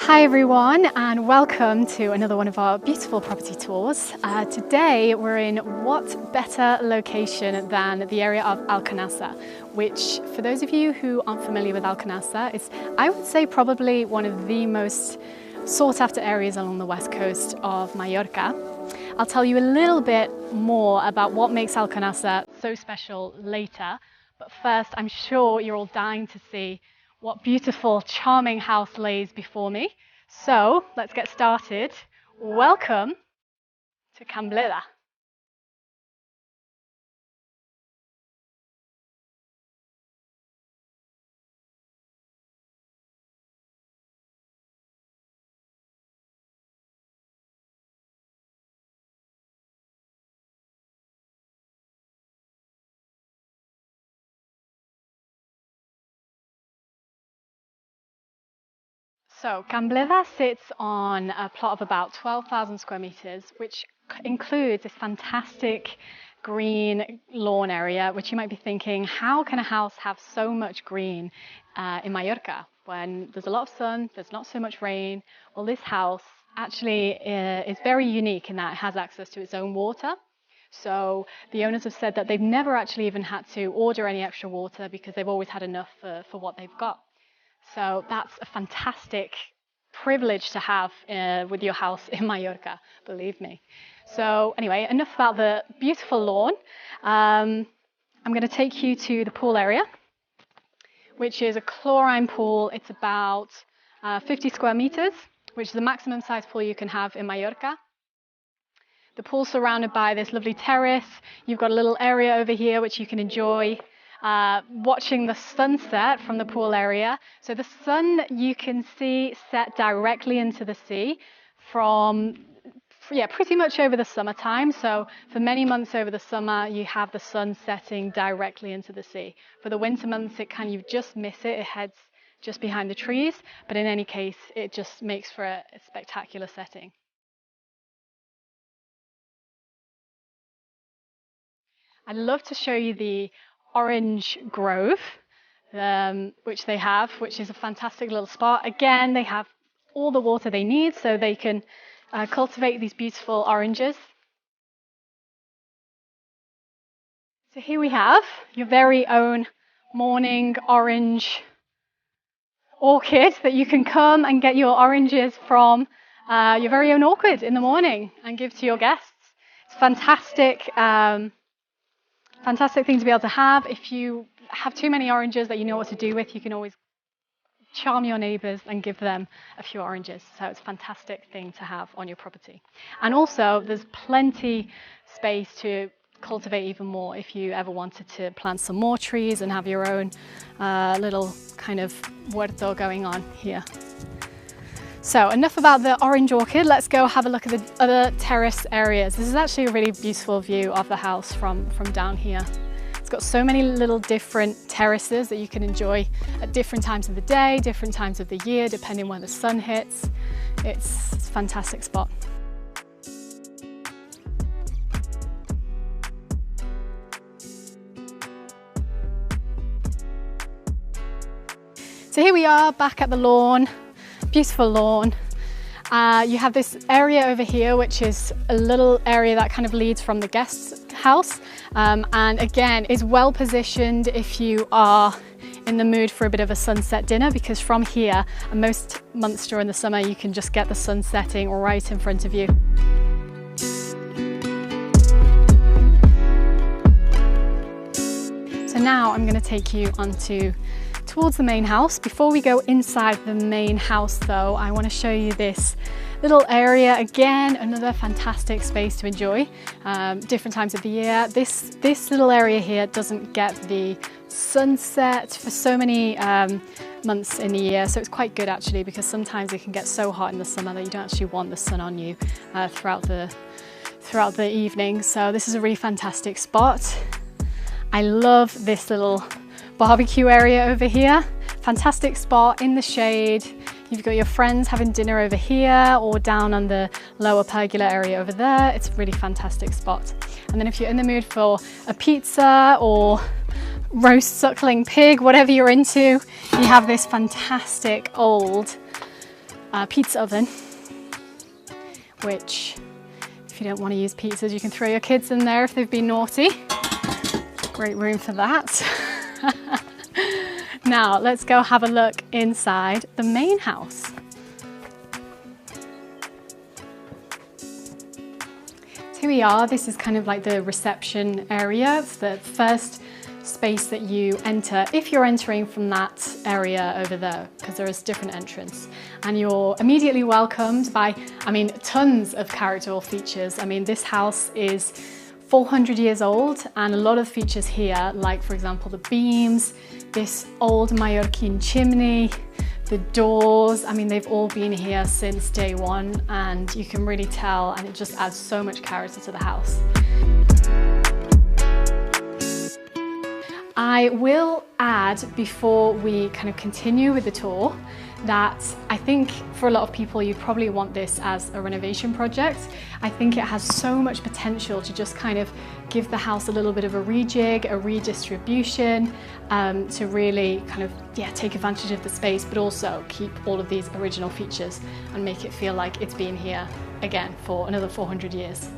Hi everyone, and welcome to another one of our beautiful property tours. Today we're in what better location than the area of Alcanasa, which for those of you who aren't familiar with Alcanasa, is I would say probably one of the most sought after areas along the west coast of Mallorca. I'll tell you a little bit more about what makes Alcanasa so special later, but first I'm sure you're all dying to see what beautiful, charming house lays before me. So let's get started. Welcome to Cambleda. So Cambleda sits on a plot of about 12,000 square meters, which includes this fantastic green lawn area, which you might be thinking, how can a house have so much green in Mallorca when there's a lot of sun, there's not so much rain? Well, this house actually is very unique in that it has access to its own water. So the owners have said that they've never actually even had to order any extra water because they've always had enough for what they've got. So that's a fantastic privilege to have with your house in Mallorca, believe me. So anyway, enough about the beautiful lawn. I'm going to take you to the pool area, which is a chlorine pool. It's about 50 square meters, which is the maximum size pool you can have in Mallorca. The pool's surrounded by this lovely terrace. You've got a little area over here which you can enjoy watching the sunset from the pool area. So the sun you can see set directly into the sea from pretty much over the summertime. So for many months over the summer, you have the sun setting directly into the sea. For the winter months, you just miss it. It heads just behind the trees. But in any case, it just makes for a spectacular setting. I'd love to show you the orange grove, which they have, which is a fantastic little spot. Again, they have all the water they need so they can cultivate these beautiful oranges. So here we have your very own morning orange orchid that you can come and get your oranges from your very own orchid in the morning and give to your guests. It's fantastic. Fantastic thing to be able to have. If you have too many oranges that you know what to do with, you can always charm your neighbors and give them a few oranges. So it's a fantastic thing to have on your property. And also, there's plenty space to cultivate even more if you ever wanted to plant some more trees and have your own little kind of huerto going on here. So enough about the orange orchid, let's go have a look at the other terrace areas. This is actually a really beautiful view of the house from down here. It's got so many little different terraces that you can enjoy at different times of the day, different times of the year, depending where the sun hits. It's a fantastic spot. So here we are back at the lawn. Beautiful lawn. You have this area over here, which is a little area that kind of leads from the guest house, and again is well positioned if you are in the mood for a bit of a sunset dinner, because from here and most months during the summer you can just get the sun setting right in front of you. So now I'm going to take you towards the main house. Before we go inside the main house though, I want to show you this little area. Again, another fantastic space to enjoy, different times of the year. This little area here doesn't get the sunset for so many months in the year, so it's quite good actually, because sometimes it can get so hot in the summer that you don't actually want the sun on you throughout the evening. So this is a really fantastic spot. I love this little barbecue area over here. Fantastic spot in the shade. You've got your friends having dinner over here or down on the lower pergola area over there. It's a really fantastic spot. And then if you're in the mood for a pizza or roast suckling pig, whatever you're into, you have this fantastic old pizza oven, which if you don't want to use pizzas, you can throw your kids in there if they've been naughty. Great room for that. Now let's go have a look inside the main house. So here we are. This is kind of like the reception area. It's the first space that you enter if you're entering from that area over there, because there is different entrance, and you're immediately welcomed by, I mean, tons of character features. I mean, this house is 400 years old, and a lot of features here, like for example the beams, this old Mallorquin chimney, the doors. I mean, they've all been here since day one, and you can really tell, and it just adds so much character to the house. I will add, before we kind of continue with the tour, that I think for a lot of people you probably want this as a renovation project. I think it has so much potential to just kind of give the house a little bit of a rejig, a redistribution, to really kind of take advantage of the space, but also keep all of these original features and make it feel like it's been here again for another 400 years.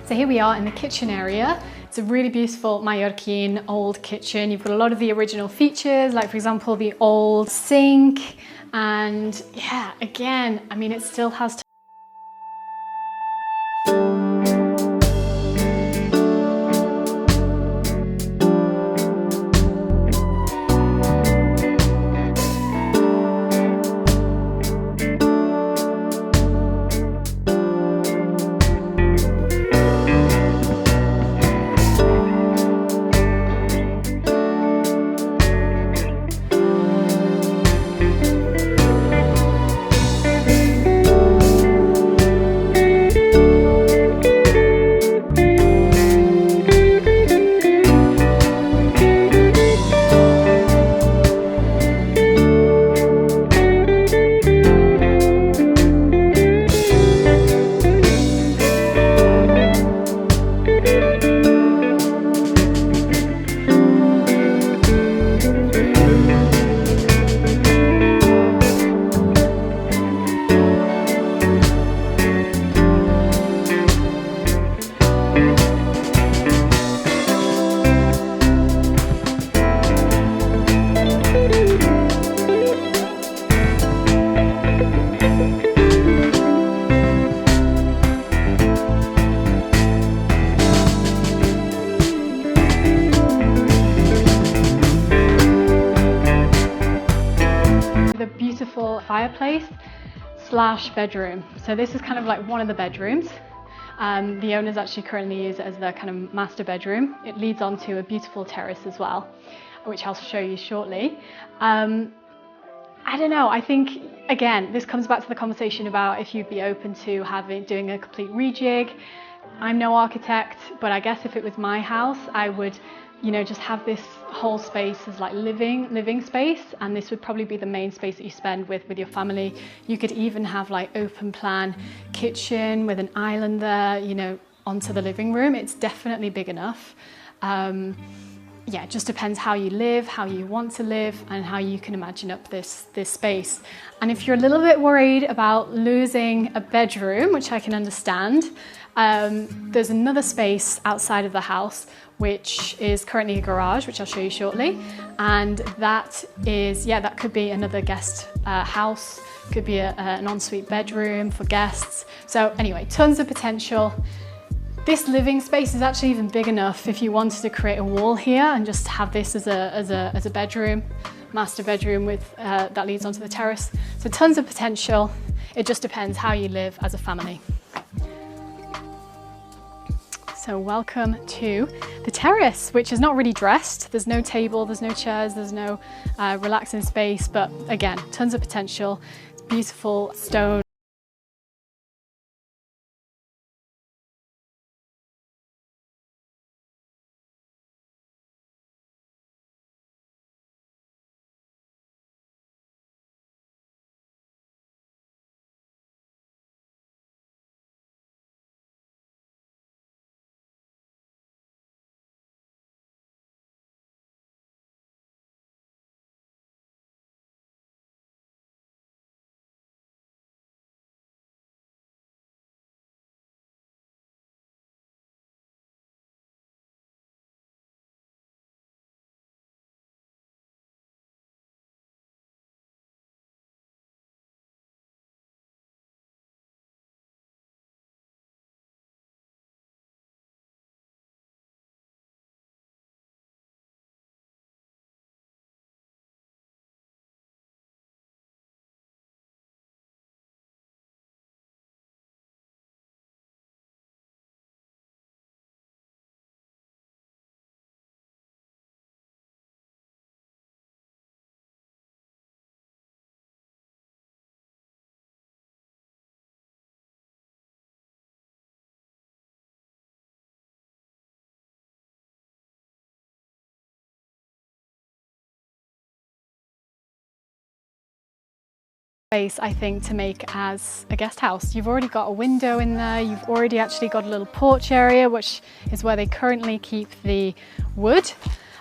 So here we are in the kitchen area. It's a really beautiful Mallorquin old kitchen. You've got a lot of the original features, like for example, the old sink. And yeah, again, I mean, it still has fireplace / bedroom. So this is kind of like one of the bedrooms. The owners actually currently use it as their kind of master bedroom. It leads onto a beautiful terrace as well, which I'll show you shortly. I don't know, I think, again, this comes back to the conversation about if you'd be open to doing a complete rejig. I'm no architect, but I guess if it was my house, I would, just have this whole space as like living space, and this would probably be the main space that you spend with your family. You could even have like open plan kitchen with an island there, onto the living room. It's definitely big enough. It just depends how you live, how you want to live, and how you can imagine up this space. And if you're a little bit worried about losing a bedroom, which I can understand, there's another space outside of the house which is currently a garage, which I'll show you shortly. And that is, that could be another guest house, could be an ensuite bedroom for guests. So anyway, tons of potential. This living space is actually even big enough if you wanted to create a wall here and just have this as a bedroom, master bedroom with that leads onto the terrace. So tons of potential. It just depends how you live as a family. So welcome to the terrace, which is not really dressed. There's no table, there's no chairs, there's no relaxing space, but again, tons of potential. It's beautiful stone. Space, I think, to make as a guest house. You've already got a window in there, you've already actually got a little porch area, which is where they currently keep the wood.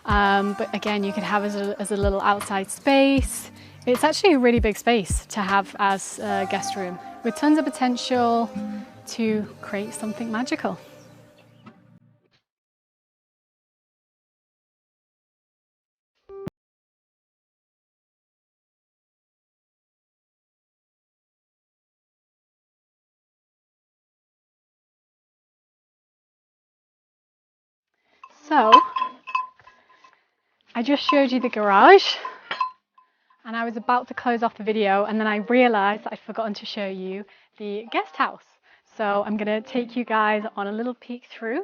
But again, you could have as a little outside space. It's actually a really big space to have as a guest room, with tons of potential to create something magical. So, I just showed you the garage, and I was about to close off the video, and then I realized I'd forgotten to show you the guest house. So I'm going to take you guys on a little peek through.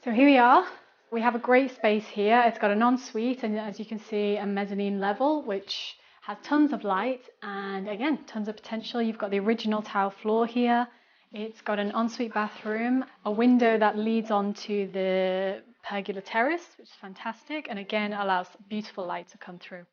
So here we are. We have a great space here. It's got an ensuite, and as you can see, a mezzanine level, which has tons of light and again, tons of potential. You've got the original tile floor here. It's got an ensuite bathroom, a window that leads onto the pergola terrace, which is fantastic, and again allows beautiful light to come through.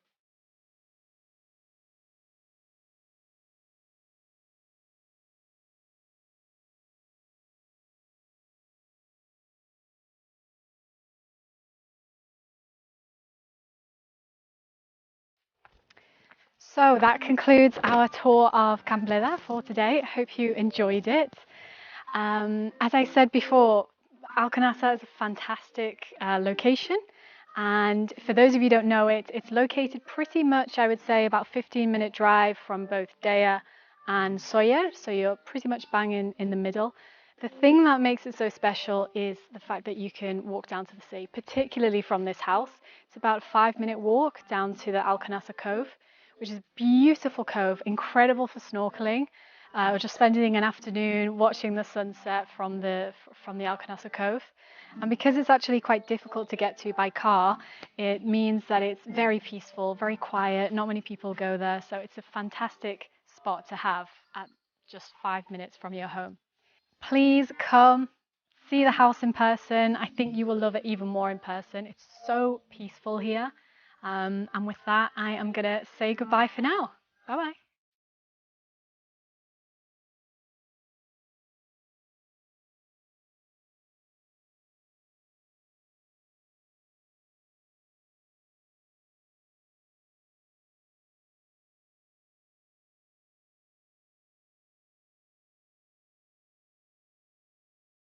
So that concludes our tour of Cambleda for today. I hope you enjoyed it. As I said before, Alcanasa is a fantastic location. And for those of you who don't know it, it's located pretty much, I would say, about 15-minute drive from both Deia and Sawyer. So you're pretty much bang in the middle. The thing that makes it so special is the fact that you can walk down to the sea, particularly from this house. It's about a 5-minute walk down to the Alcanasa Cove, which is a beautiful cove, incredible for snorkeling. We're just spending an afternoon watching the sunset from the Alcanasa Cove. And because it's actually quite difficult to get to by car, it means that it's very peaceful, very quiet. Not many people go there, so it's a fantastic spot to have at just 5 minutes from your home. Please come see the house in person. I think you will love it even more in person. It's so peaceful here. And with that, I am going to say goodbye for now. Bye bye.